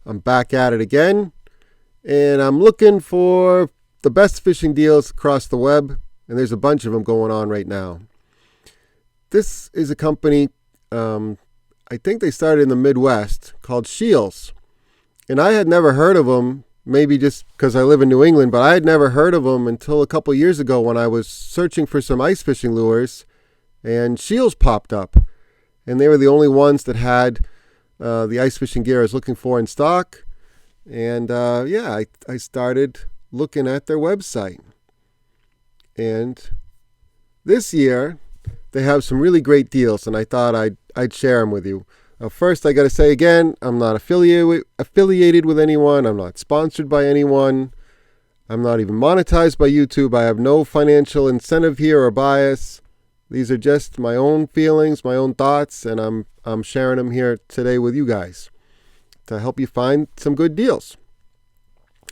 I'm back at it again, and I'm looking for the best fishing deals across the web, and there's a bunch of them going on right now. This is a company, I think they started in the Midwest, called Scheels, and I had never heard of them, maybe just because I live in New England, but I had never heard of them until a couple years ago when I was searching for some ice fishing lures, and Scheels popped up, and they were the only ones that had the ice fishing gear I was looking for in stock. And I started looking at their website. And this year, they have some really great deals, and I thought I'd share them with you. First, I got to say again, I'm not affiliated with anyone. I'm not sponsored by anyone. I'm not even monetized by YouTube. I have no financial incentive here or bias. These are just my own feelings, my own thoughts, and I'm sharing them here today with you guys to help you find some good deals.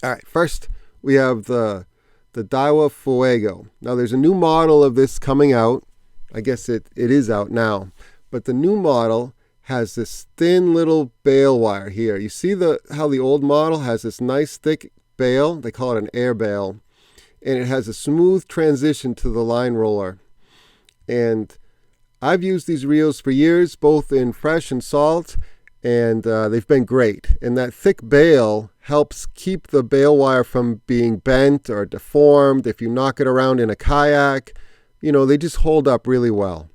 All right, first we have the Daiwa Fuego. Now there's a new model of this coming out. I guess it is out now. But the new model has this thin little bail wire here. You see how the old model has this nice thick bail? They call it an air bail. And it has a smooth transition to the line roller. And I've used these reels for years, both in fresh and salt, and they've been great. And that thick bail helps keep the bail wire from being bent or deformed. If you knock it around in a kayak, they just hold up really well.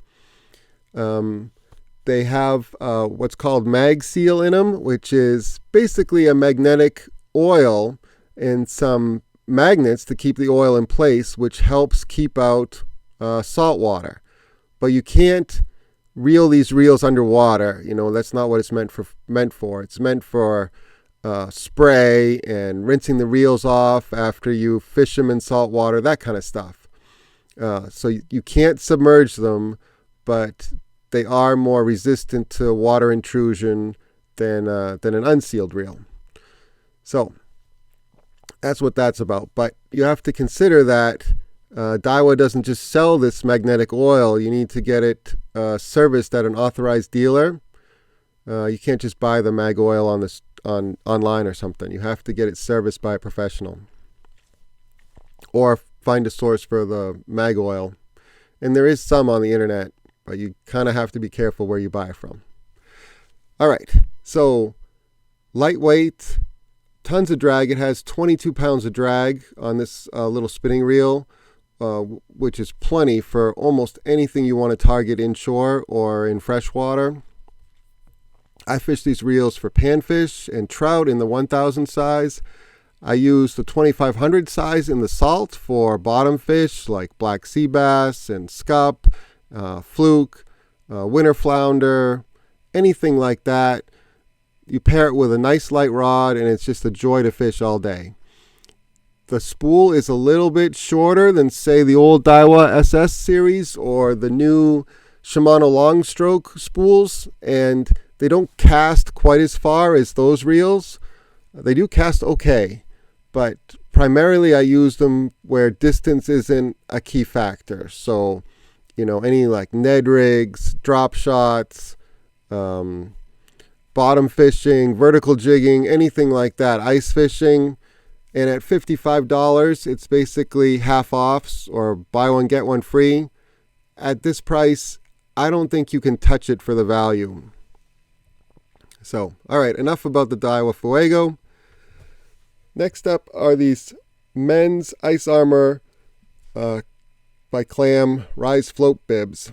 They have what's called mag seal in them, which is basically a magnetic oil and some magnets to keep the oil in place, which helps keep out salt water. But you can't reel these reels underwater. That's not what it's meant for. It's meant for spray and rinsing the reels off after you fish them in salt water, that kind of stuff. So you can't submerge them, but they are more resistant to water intrusion than an unsealed reel. So that's what that's about. But you have to consider that Daiwa doesn't just sell this magnetic oil. You need to get it serviced at an authorized dealer. You can't just buy the mag oil online or something. You have to get it serviced by a professional, or find a source for the mag oil. And there is some on the internet, but you kind of have to be careful where you buy from. All right, so lightweight, tons of drag. It has 22 pounds of drag on this little spinning reel, which is plenty for almost anything you want to target inshore or in freshwater. I fish these reels for panfish and trout in the 1,000 size. I use the 2,500 size in the salt for bottom fish like black sea bass and scup, fluke, winter flounder, anything like that. You pair it with a nice light rod, and it's just a joy to fish all day. The spool is a little bit shorter than, say, the old Daiwa SS series or the new Shimano long stroke spools, and they don't cast quite as far as those reels. They do cast okay, but primarily I use them where distance isn't a key factor. So, any like Ned rigs, drop shots, bottom fishing, vertical jigging, anything like that, ice fishing. And at $55, it's basically half off or buy one, get one free. At this price, I don't think you can touch it for the value. So, all right, enough about the Daiwa Fuego. Next up are these men's Ice Armor by Clam Rise Float Bibs.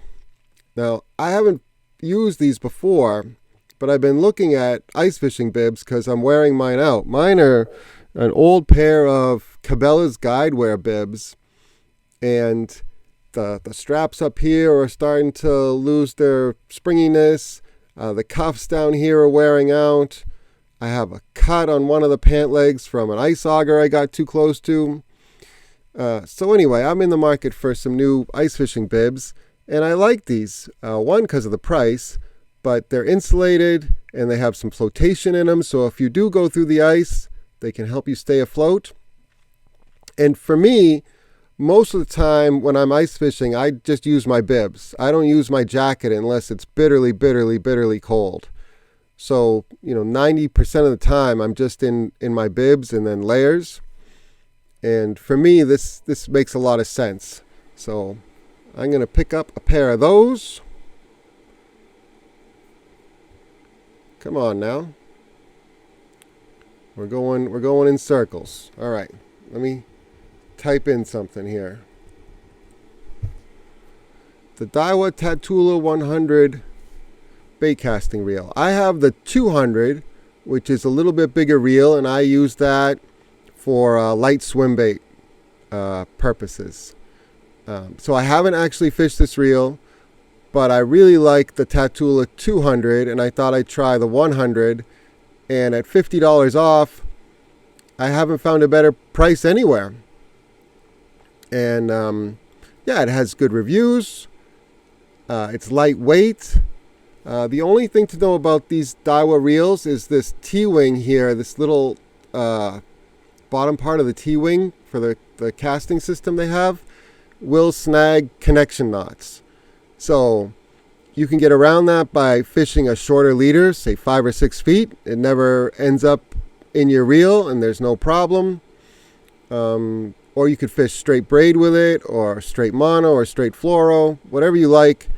Now, I haven't used these before, but I've been looking at ice fishing bibs because I'm wearing mine out. Mine are an old pair of Cabela's Guidewear bibs, and the straps up here are starting to lose their springiness. The cuffs down here are wearing out. I have a cut on one of the pant legs from an ice auger I got too close to. So anyway, I'm in the market for some new ice fishing bibs, and I like these. One, because of the price, but they're insulated and they have some flotation in them, so if you do go through the ice, they can help you stay afloat. And for me, most of the time when I'm ice fishing, I just use my bibs. I don't use my jacket unless it's bitterly, bitterly, bitterly cold. So, 90% of the time I'm just in my bibs and then layers. And for me, this makes a lot of sense. So I'm going to pick up a pair of those. Come on now. We're going in circles. All right. Let me type in something here. The Daiwa Tatula 100 bait casting reel. I have the 200, which is a little bit bigger reel, and I use that for light swim bait purposes. So I haven't actually fished this reel, but I really like the Tatula 200, and I thought I'd try the 100. And at $50 off, I haven't found a better price anywhere. And yeah, it has good reviews. It's lightweight. The only thing to know about these Daiwa reels is this T-wing here, this little bottom part of the T-wing for the casting system they have, will snag connection knots. So you can get around that by fishing a shorter leader, say 5 or 6 feet. It never ends up in your reel and there's no problem. Or you could fish straight braid with it, or straight mono, or straight fluoro, whatever you like.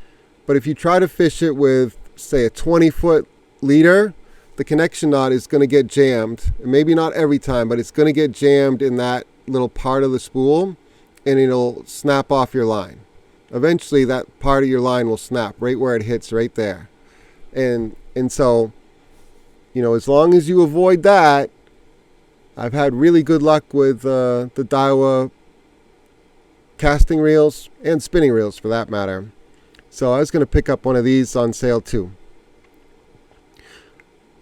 But if you try to fish it with, say, a 20-foot leader, the connection knot is going to get jammed. Maybe not every time, but it's going to get jammed in that little part of the spool, and it'll snap off your line. Eventually, that part of your line will snap right where it hits, right there. And so, as long as you avoid that, I've had really good luck with the Daiwa casting reels and spinning reels for that matter. So I was going to pick up one of these on sale too.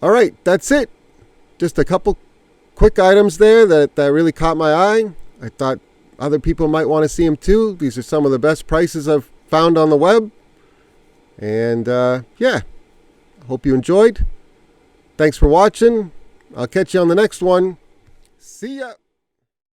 All right, that's it. Just a couple quick items there that really caught my eye. I thought other people might want to see them too. These are some of the best prices I've found on the web. And yeah, hope you enjoyed. Thanks for watching. I'll catch you on the next one. See ya.